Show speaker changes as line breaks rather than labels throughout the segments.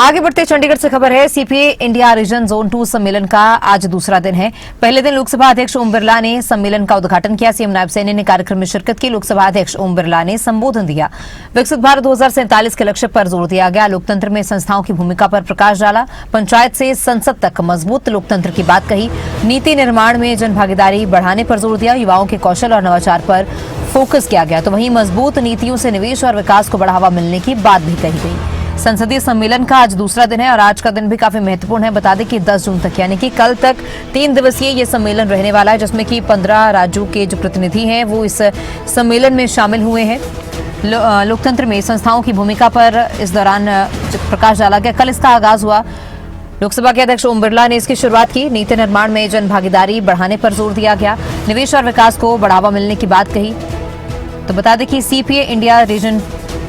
आगे बढ़ते चंडीगढ़ से खबर है। सीपीए इंडिया रीजन जोन 2 सम्मेलन का आज दूसरा दिन है। पहले दिन लोकसभा अध्यक्ष ओम बिरला ने सम्मेलन का उद्घाटन किया। सीएम नायब सैनी ने कार्यक्रम में शिरकत की। लोकसभा अध्यक्ष ओम बिरला ने संबोधन दिया। विकसित भारत 2047 के लक्ष्य पर जोर दिया गया। लोकतंत्र में संस्थाओं की भूमिका पर प्रकाश डाला। पंचायत से संसद तक मजबूत लोकतंत्र की बात कही। नीति निर्माण में जनभागीदारी बढ़ाने पर जोर दिया। युवाओं के कौशल और नवाचार पर फोकस किया गया। तो वहीं मजबूत नीतियों से निवेश और विकास को बढ़ावा मिलने की बात भी कही गई। संसदीय सम्मेलन का आज दूसरा दिन है और आज का दिन भी काफी महत्वपूर्ण है। बता दें कि 10 जून तक यानी कि कल तक 3 दिवसीय ये सम्मेलन रहने वाला है, जिसमें कि 15 राज्यों के जो प्रतिनिधि हैं वो इस सम्मेलन में शामिल हुए हैं। लोकतंत्र में संस्थाओं की भूमिका पर इस दौरान प्रकाश डाला गया। कल इसका आगाज हुआ। लोकसभा के अध्यक्ष ओम बिरला ने इसकी शुरुआत की। नीति निर्माण में जन भागीदारी बढ़ाने पर जोर दिया गया। निवेश और विकास को बढ़ावा मिलने की बात कही। तो बता दें कि सीपीए इंडिया रीजन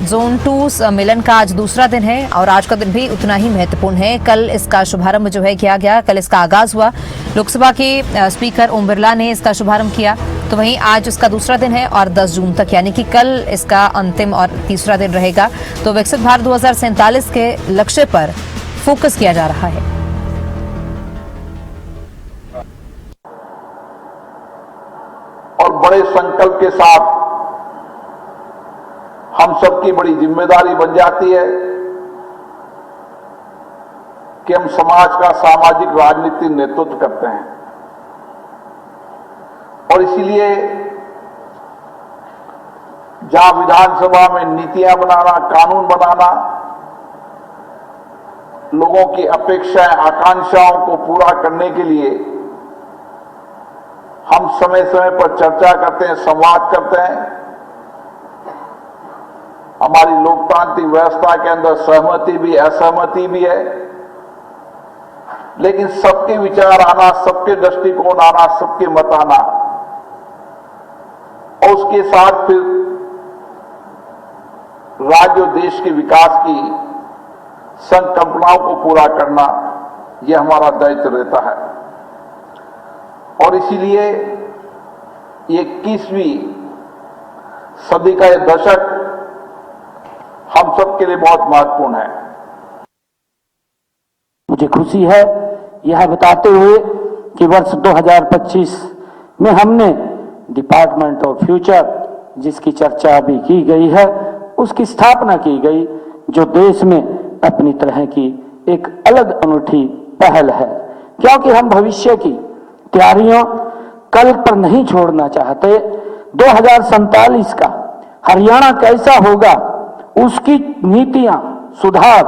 जोन 2 सम्मेलन का आज दूसरा दिन है और आज का दिन भी उतना ही महत्वपूर्ण है। कल इसका शुभारंभ जो है किया गया। कल इसका आगाज हुआ। लोकसभा के स्पीकर ओम बिरला ने इसका शुभारंभ किया। तो वहीं आज इसका दूसरा दिन है और 10 जून तक यानी कि कल इसका अंतिम और तीसरा दिन रहेगा। तो विकसित भारत 2047 के लक्ष्य पर फोकस किया जा रहा है।
और बड़े संकल्प के साथ हम सबकी बड़ी जिम्मेदारी बन जाती है कि हम समाज का सामाजिक राजनीतिक नेतृत्व करते हैं। और इसीलिए जहां विधानसभा में नीतियां बनाना, कानून बनाना, लोगों की अपेक्षाएं, आकांक्षाओं को पूरा करने के लिए हम समय समय पर चर्चा करते हैं, संवाद करते हैं। हमारी लोकतांत्रिक व्यवस्था के अंदर सहमति भी, असहमति भी है, लेकिन सबके विचार आना, सबके दृष्टिकोण आना, सबके मत आना और उसके साथ फिर राज्य और देश के विकास की संकल्पनाओं को पूरा करना, यह हमारा दायित्व रहता है। और इसीलिए ये 21वीं सदी का यह दशक हम सबके लिए बहुत महत्वपूर्ण है।
मुझे खुशी है यह बताते हुए कि वर्ष 2025 में हमने डिपार्टमेंट ऑफ फ्यूचर, जिसकी चर्चा अभी की गई है, उसकी स्थापना की गई, जो देश में अपनी तरह की एक अलग अनूठी पहल है। क्योंकि हम भविष्य की तैयारियों कल पर नहीं छोड़ना चाहते। 2047 का हरियाणा कैसा होगा, उसकी नीतियां, सुधार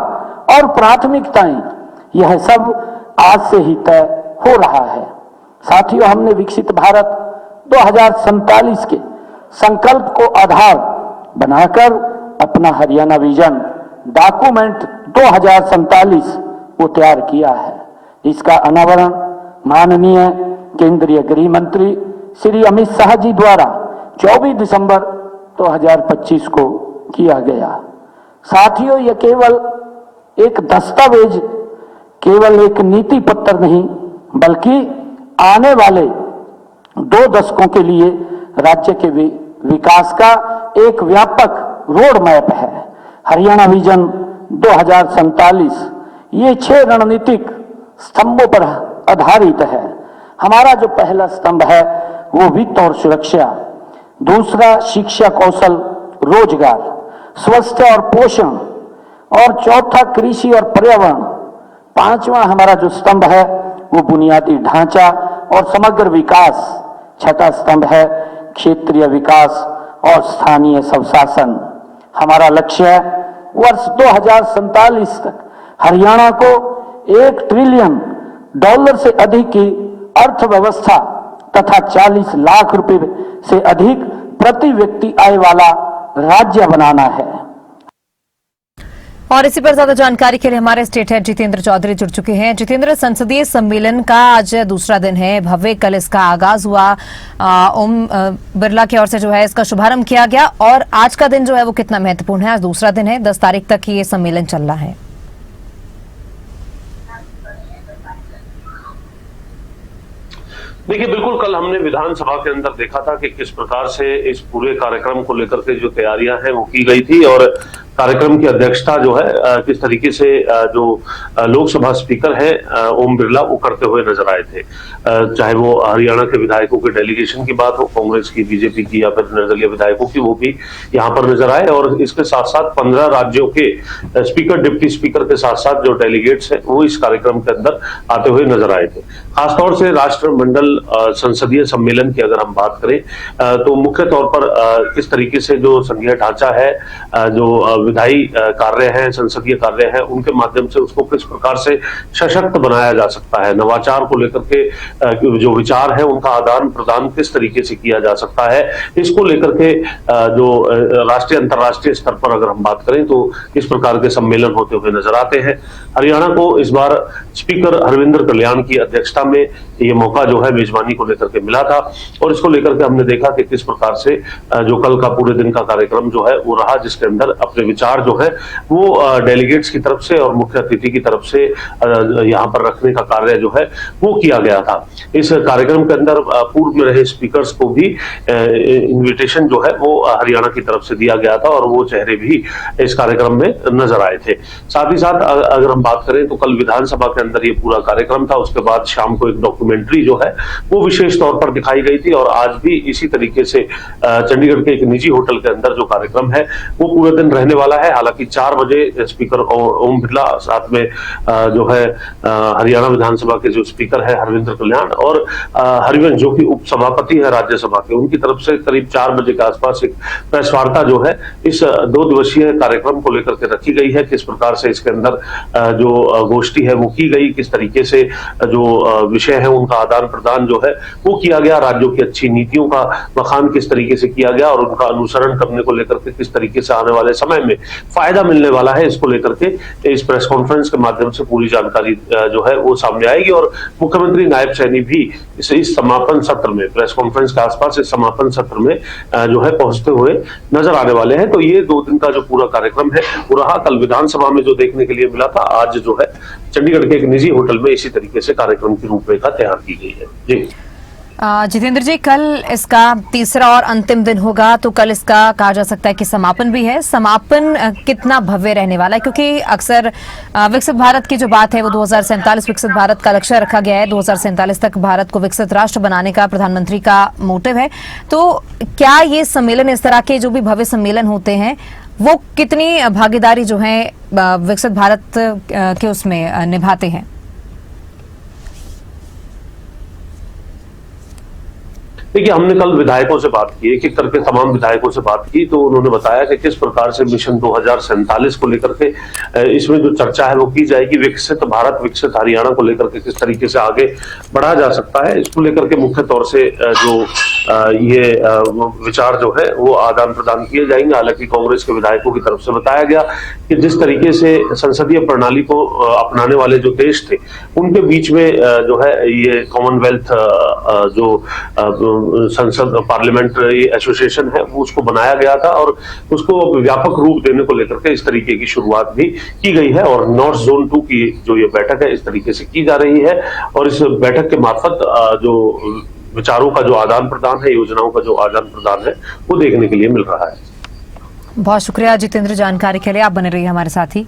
और प्राथमिकताएं, यह सब आज से ही तय हो रहा है। साथियों, हमने विकसित भारत 2047 के संकल्प को आधार बनाकर अपना हरियाणा विजन डॉक्यूमेंट 2047 को तैयार किया है। इसका अनावरण माननीय केंद्रीय गृह मंत्री श्री अमित शाह जी द्वारा 24 दिसंबर 2025 को किया गया। साथियों, यह केवल एक दस्तावेज, केवल एक नीति पत्र नहीं, बल्कि आने वाले 2 दशकों के लिए राज्य के विकास का एक व्यापक रोड मैप है। हरियाणा विजन 2047 ये 6 रणनीतिक स्तंभों पर आधारित है। हमारा जो पहला स्तंभ है वो वित्त और सुरक्षा, दूसरा शिक्षा, कौशल, रोजगार, स्वास्थ्य और पोषण, और चौथा कृषि और पर्यावरण। 5वां हमारा जो स्तंभ है वो बुनियादी ढांचा और समग्र विकास। 6ठा स्तंभ है क्षेत्रीय विकास और स्थानीय स्वशासन। हमारा लक्ष्य है वर्ष 2047 तक हरियाणा को $1 ट्रिलियन से अधिक की अर्थव्यवस्था तथा 40 लाख रुपए से अधिक प्रति व्यक्ति आय वाला राज्य बनाना है।
और इसी पर ज्यादा जानकारी के लिए हमारे स्टेट हेड जितेंद्र चौधरी जुड़ चुके हैं। जितेंद्र, संसदीय सम्मेलन का आज दूसरा दिन है, भव्य कल इसका आगाज हुआ। ओम बिरला की ओर से जो है इसका शुभारंभ किया गया और आज का दिन जो है वो कितना महत्वपूर्ण है। आज दूसरा दिन है, 10 तारीख तक ये सम्मेलन चल रहा है।
देखिए, बिल्कुल कल हमने विधानसभा के अंदर देखा था कि किस प्रकार से इस पूरे कार्यक्रम को लेकर के जो तैयारियां हैं वो की गई थी और कार्यक्रम की अध्यक्षता जो है किस तरीके से जो लोकसभा स्पीकर है ओम बिरला वो करते हुए नजर आए थे। चाहे वो हरियाणा के विधायकों के डेलीगेशन की बात हो, कांग्रेस की, बीजेपी की या फिर निर्दलीय विधायकों की, वो भी यहाँ पर नजर आए। और इसके साथ साथ 15 राज्यों के स्पीकर, डिप्टी स्पीकर के साथ साथ जो डेलीगेट्स हैं वो इस कार्यक्रम के अंदर आते हुए नजर आए थे। खासतौर से राष्ट्रमंडल संसदीय सम्मेलन की अगर हम बात करें तो मुख्य तौर पर किस तरीके से जो संघीय ढांचा है, जो विधायी कार्य है, संसदीय कार्य है, उनके माध्यम से उसको किस प्रकार से सशक्त बनाया जा सकता है, नवाचार को लेकर के जो विचार है उनका आदान प्रदान किस तरीके से किया जा सकता है, इसको लेकर के जो राष्ट्रीय अंतर्राष्ट्रीय स्तर पर अगर हम बात करें तो इस प्रकार के सम्मेलन होते हुए नजर आते हैं। हरियाणा को इस बार स्पीकर हरविंदर कल्याण की अध्यक्षता में ये मौका जो है मेजबानी को लेकर के मिला था और इसको लेकर के हमने देखा कि किस प्रकार से जो कल का पूरे दिन का कार्यक्रम जो है वो रहा, जिसके अंदर अपने विचार जो है वो डेलीगेट्स की तरफ से और मुख्य अतिथि की तरफ से यहाँ पर रखने का कार्य जो है वो किया गया था। इस कार्यक्रम के अंदर पूर्व में रहे स्पीकर्स को भी इन्विटेशन जो है वो हरियाणा की तरफ से दिया गया था और वो चेहरे भी इस कार्यक्रम में नजर आए थे। साथ ही साथ अगर हम बात करें तो कल विधानसभा के अंदर ये पूरा कार्यक्रम था। उसके बाद शाम को एक डॉक्यूमेंट्री जो है वो विशेष तौर पर दिखाई गई थी और आज भी इसी तरीके से चंडीगढ़ के एक निजी होटल के अंदर जो कार्यक्रम है वो पूरे दिन रहने वाला है। हालांकि 4 बजे स्पीकर ओम बिरला, साथ में जो है हरियाणा विधानसभा के जो स्पीकर है हरविंदर कल्याण और हरिवंश जो कि उपसभापति है राज्यसभा के, उनकी तरफ से करीब 4 बजे के आसपास एक प्रेस वार्ता जो है इस 2 दिवसीय कार्यक्रम को लेकर के रखी गई है। किस प्रकार से इसके अंदर जो गोष्ठी है वो की गई, किस तरीके से जो विषय है उनका आदान प्रदान जो है वो किया गया, राज्यों की अच्छी नीतियों का बखान किस तरीके से किया गया और उनका अनुसरण करने को लेकर के किस तरीके से आने वाले समय में फायदा मिलने वाला है, इसको लेकर के इस प्रेस कॉन्फ्रेंस के माध्यम से पूरी जानकारी जो है वो सामने आएगी। और मुख्यमंत्री नायब सैनी भी इस समापन सत्र में, प्रेस कॉन्फ्रेंस के आसपास इस समापन सत्र में जो है पहुंचते हुए नजर आने वाले हैं। तो ये 2 दिन का जो पूरा कार्यक्रम है वो रहा। कल विधानसभा में जो देखने के लिए मिला था, आज जो है चंडीगढ़ के एक निजी होटल में इसी तरीके से कार्यक्रम की रूपरेखा तैयार की गई है। जी
जितेंद्र जी, कल इसका तीसरा और अंतिम दिन होगा, तो कल इसका कहा जा सकता है कि समापन भी है। समापन कितना भव्य रहने वाला है, क्योंकि अक्सर विकसित भारत की जो बात है वो 2047 विकसित भारत का लक्ष्य रखा गया है। 2047 तक भारत को विकसित राष्ट्र बनाने का प्रधानमंत्री का मोटिव है। तो क्या ये सम्मेलन, इस तरह के जो भी भव्य सम्मेलन होते हैं, वो कितनी भागीदारी जो है विकसित भारत के उसमें निभाते हैं?
देखिए, हमने कल विधायकों से बात की, एक एक करके तमाम विधायकों से बात की, तो उन्होंने बताया कि किस प्रकार से मिशन 2047 को लेकर के इसमें जो चर्चा है वो की जाएगी। विकसित भारत, विकसित हरियाणा को लेकर के किस तरीके से आगे बढ़ा जा सकता है, इसको लेकर के मुख्य तौर से जो ये विचार जो है वो आदान प्रदान किए जाएंगे। हालांकि कांग्रेस के विधायकों की तरफ से बताया गया कि जिस तरीके से संसदीय प्रणाली को अपनाने वाले जो देश थे उनके बीच में जो है ये कॉमनवेल्थ जो संसद पार्लियामेंट्री एसोसिएशन है वो उसको बनाया गया था और उसको व्यापक रूप देने को लेकर के इस तरीके की शुरुआत भी की गई है। और नॉर्थ जोन 2 की जो ये बैठक है इस तरीके से की जा रही है और इस बैठक के मार्फत जो विचारों का जो आदान प्रदान है, योजनाओं का जो आदान प्रदान है वो देखने के लिए मिल रहा है।
बहुत शुक्रिया जितेंद्र, जानकारी के लिए। आप बने रहिए हमारे साथ ही।